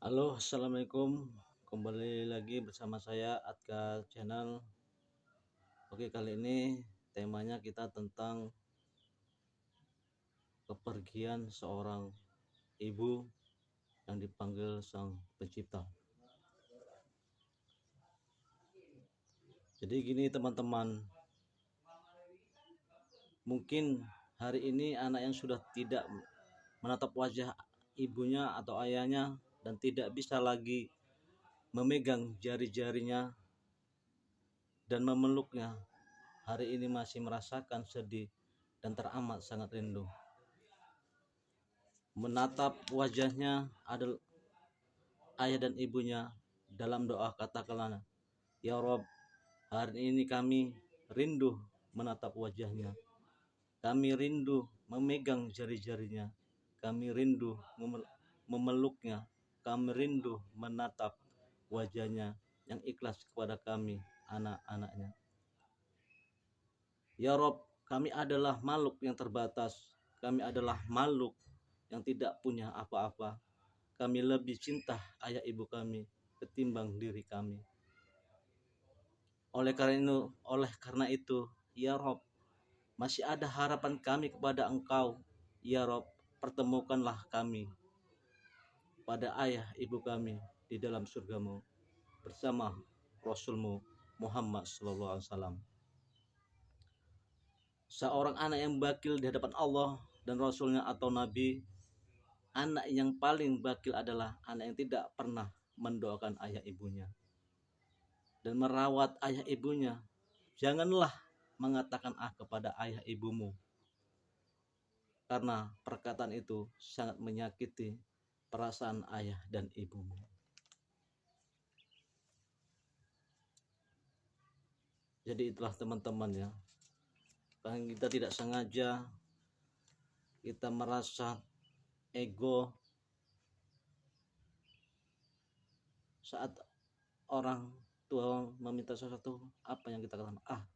Halo, assalamualaikum. Kembali lagi bersama saya Atka Channel. Oke, kali ini temanya kita tentang kepergian seorang ibu yang dipanggil Sang Pencipta. Jadi gini teman-teman, mungkin hari ini anak yang sudah tidak menatap wajah ibunya atau ayahnya dan tidak bisa lagi memegang jari-jarinya dan memeluknya, hari ini masih merasakan sedih dan teramat sangat rindu. Menatap wajahnya adalah ayah dan ibunya. Dalam doa katakanlah, ya Rob, hari ini kami rindu menatap wajahnya, kami rindu memegang jari-jarinya, kami rindu memeluknya, kami rindu menatap wajahnya yang ikhlas kepada kami, anak-anaknya. Ya Rob, kami adalah makhluk yang terbatas, kami adalah makhluk yang tidak punya apa-apa. Kami lebih cinta ayah ibu kami ketimbang diri kami. Oleh karena itu, ya Rob, masih ada harapan kami kepada Engkau. Ya Rob, pertemukanlah kami pada ayah ibu kami di dalam surgamu bersama Rasulmu Muhammad SAW. Seorang anak yang bakil di hadapan Allah dan Rasulnya atau Nabi, anak yang paling bakil adalah anak yang tidak pernah mendoakan ayah ibunya dan merawat ayah ibunya. Janganlah mengatakan kepada ayah ibumu, karena perkataan itu sangat menyakiti perasaan ayah dan ibumu. Jadi itulah teman-teman ya, kalau kita tidak sengaja kita merasa ego saat orang tua meminta sesuatu, apa yang kita katakan,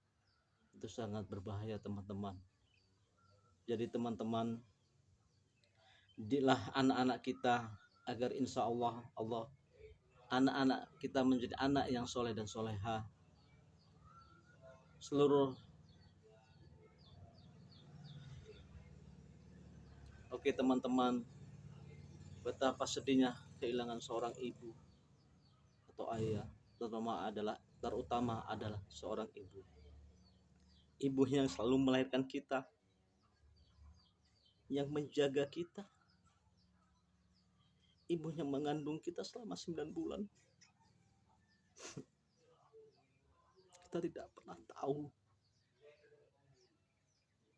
itu sangat berbahaya teman-teman. Jadi teman-teman, didilah anak-anak kita agar insya Allah anak-anak kita menjadi anak yang soleh dan soleha. Oke teman-teman, betapa sedihnya kehilangan seorang ibu atau ayah, terutama adalah seorang ibu. Ibu yang selalu melahirkan kita, yang menjaga kita, ibu yang mengandung kita selama 9 bulan. Kita tidak pernah tahu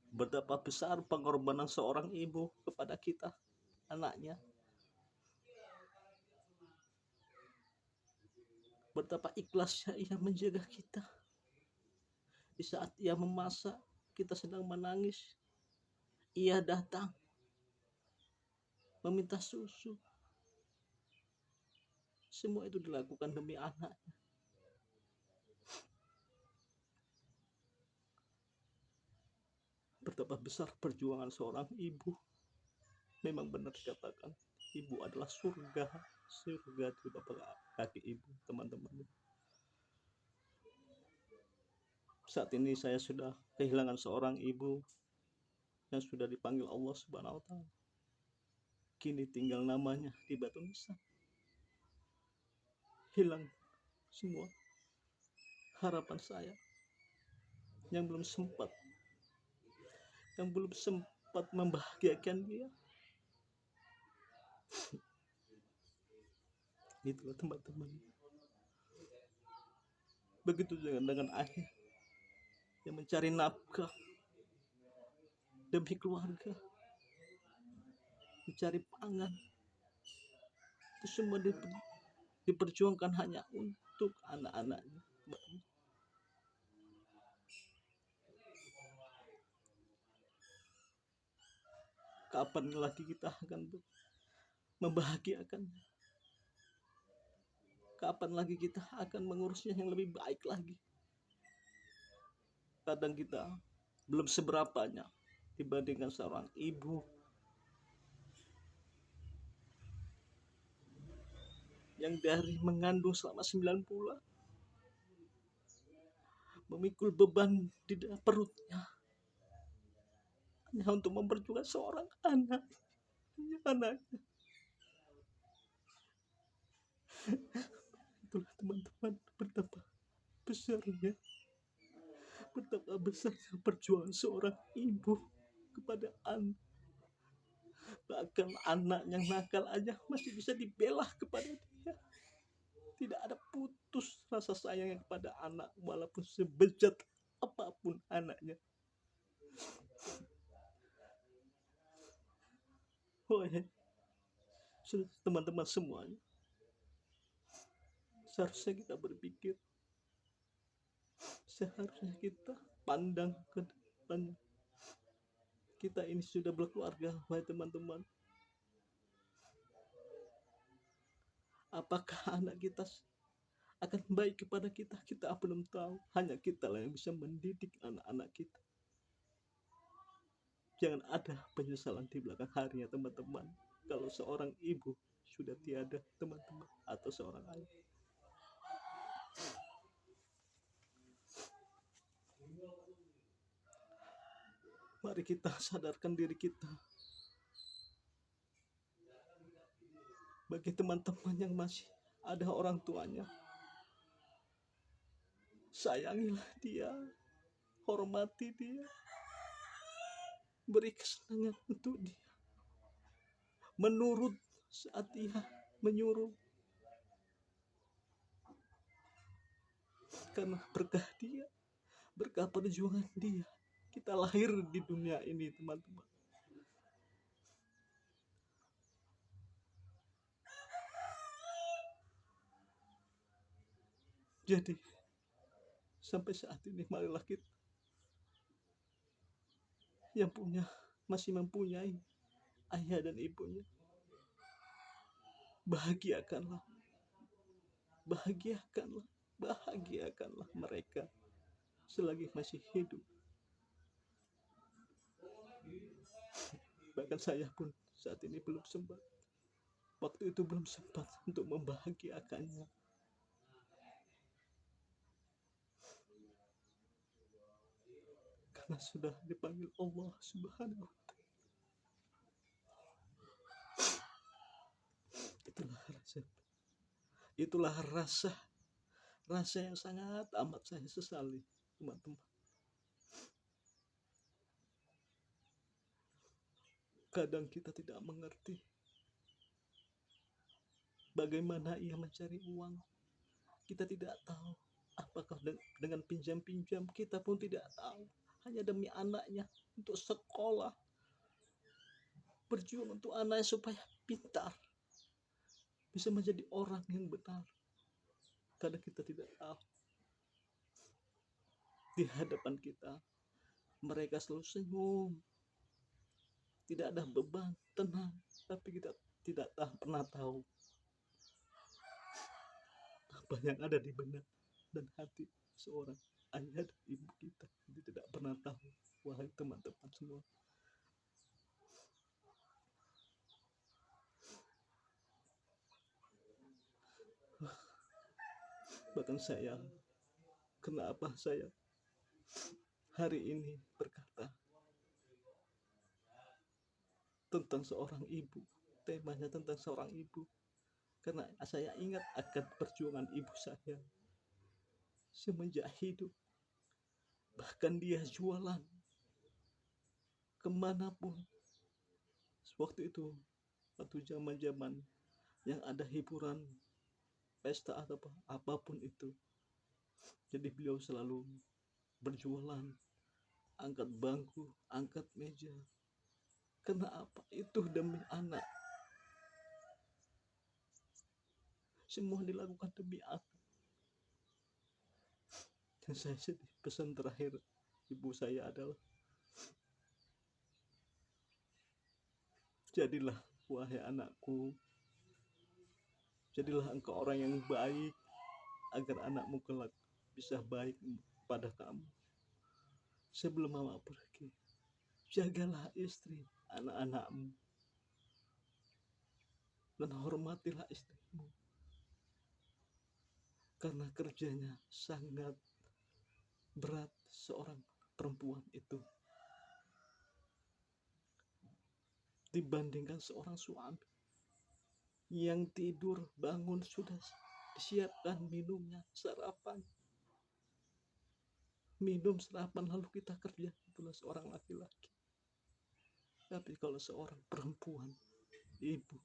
betapa besar pengorbanan seorang ibu kepada kita, anaknya. Betapa ikhlasnya ia menjaga kita. Di saat ia memasak, kita sedang menangis, ia datang meminta susu. Semua itu dilakukan demi anaknya. Betapa besar perjuangan seorang ibu. Memang benar dikatakan, ibu adalah surga di bawah kaki ibu, teman-teman. Saat ini saya sudah kehilangan seorang ibu yang sudah dipanggil Allah Subhanahu wa Ta'ala. Kini tinggal namanya di batu nisan. Hilang semua harapan saya yang belum sempat membahagiakan dia. Itulah teman-teman. Begitu juga dengan ayah yang mencari nafkah demi keluarga, mencari pangan. Itu semua diperjuangkan hanya untuk anak-anaknya. Kapan lagi kita akan membahagiakannya? Kapan lagi kita akan mengurusnya yang lebih baik lagi? Kadang kita belum seberapanya dibandingkan seorang ibu. yang dari mengandung selama 9 bulan, memikul beban di dalam perutnya hanya untuk memperjuangkan seorang anak, anaknya. Itulah teman-teman, betapa besarnya, betapa besarnya perjuangan seorang ibu kepada anak. Bahkan anak yang nakal aja masih bisa dibela kepada dia. Tidak ada putus rasa sayangnya kepada anak, walaupun sebejat apapun anaknya. Oh ya, teman-teman semuanya, seharusnya kita berpikir, seharusnya kita pandang ke depan. Kita ini sudah berkeluarga, wahai teman-teman. Apakah anak kita akan baik kepada kita? Kita belum tahu. Hanya kita lah yang bisa mendidik anak-anak kita. Jangan ada penyesalan di belakang harinya, teman-teman, kalau seorang ibu sudah tiada, teman-teman, atau seorang ayah. Mari kita sadarkan diri kita. Bagi teman-teman yang masih ada orang tuanya, sayangilah dia, hormati dia, beri kesenangan untuk dia, menurut saat dia menyuruh, karena berkah dia, berkah perjuangan dia, kita lahir di dunia ini, teman-teman. Jadi sampai saat ini, marilah kita yang masih mempunyai ayah dan ibunya, bahagiakanlah, bahagiakanlah, bahagiakanlah mereka selagi masih hidup. Bahkan saya pun saat ini belum sempat, waktu itu belum sempat untuk membahagiakannya. Karena sudah dipanggil Allah Subhanahu wa Ta'ala. Itulah rasa yang sangat amat saya sesali, teman-teman. Kadang kita tidak mengerti bagaimana ia mencari uang. Kita tidak tahu apakah dengan pinjam-pinjam, kita pun tidak tahu. Hanya demi anaknya, untuk sekolah, berjuang untuk anaknya supaya pintar, bisa menjadi orang yang benar. Kadang kita tidak tahu, di hadapan kita mereka selalu senyum, tidak ada beban, tenang. Tapi kita tidak pernah tahu apa yang ada di benak dan hati seorang ayah dan ibu kita. Kita tidak pernah tahu, wahai teman-teman semua. Bahkan saya, kenapa saya hari ini berkata tentang seorang ibu, temanya tentang seorang ibu, karena saya ingat akan perjuangan ibu saya semenjak hidup. Bahkan dia jualan kemanapun. Waktu itu, waktu zaman-zaman yang ada hiburan, pesta atau apapun itu, jadi beliau selalu berjualan, angkat bangku, angkat meja. Karena apa? Itu demi anak. Semua dilakukan demi anak. Dan saya sedih, pesan terakhir ibu saya adalah, jadilah, wahai anakku, jadilah engkau orang yang baik, agar anakmu kelak bisa baik pada kamu. Sebelum mama pergi, jagalah istri, anak-anakmu, dan hormatilah istrimu. karena kerjanya sangat berat. Seorang perempuan itu dibandingkan seorang suami yang tidur bangun sudah disiapkan minumnya, sarapan, minum sarapan lalu kita kerja. Itulah seorang laki-laki. Tapi kalau seorang perempuan, ibu,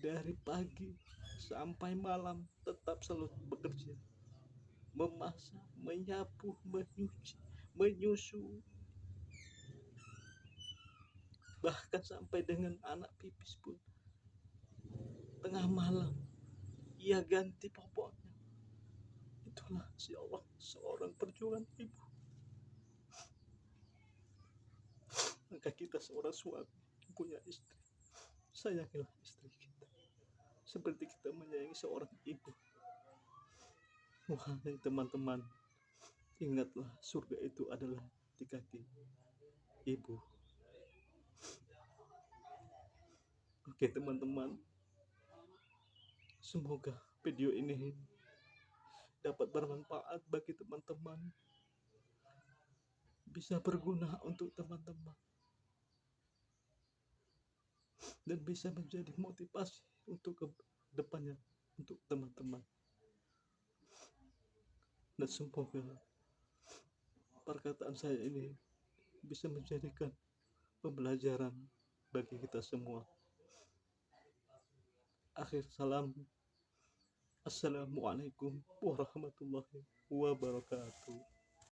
dari pagi sampai malam tetap selalu bekerja, memasak, menyapu, menyuci, menyusu, bahkan sampai dengan anak pipis pun tengah malam ia ganti popoknya. Itulah si Allah, seorang perjuangan ibu. Maka kita seorang suami punya istri, sayangilah istri kita seperti kita menyayangi seorang ibu. Wahai teman-teman, ingatlah surga itu adalah di kaki ibu. Oke teman-teman, semoga video ini dapat bermanfaat bagi teman-teman, bisa berguna untuk teman-teman, dan bisa menjadi motivasi untuk ke depannya untuk teman-teman. Dan semoga perkataan saya ini bisa menjadikan pembelajaran bagi kita semua. Akhir salam, assalamualaikum warahmatullahi wabarakatuh.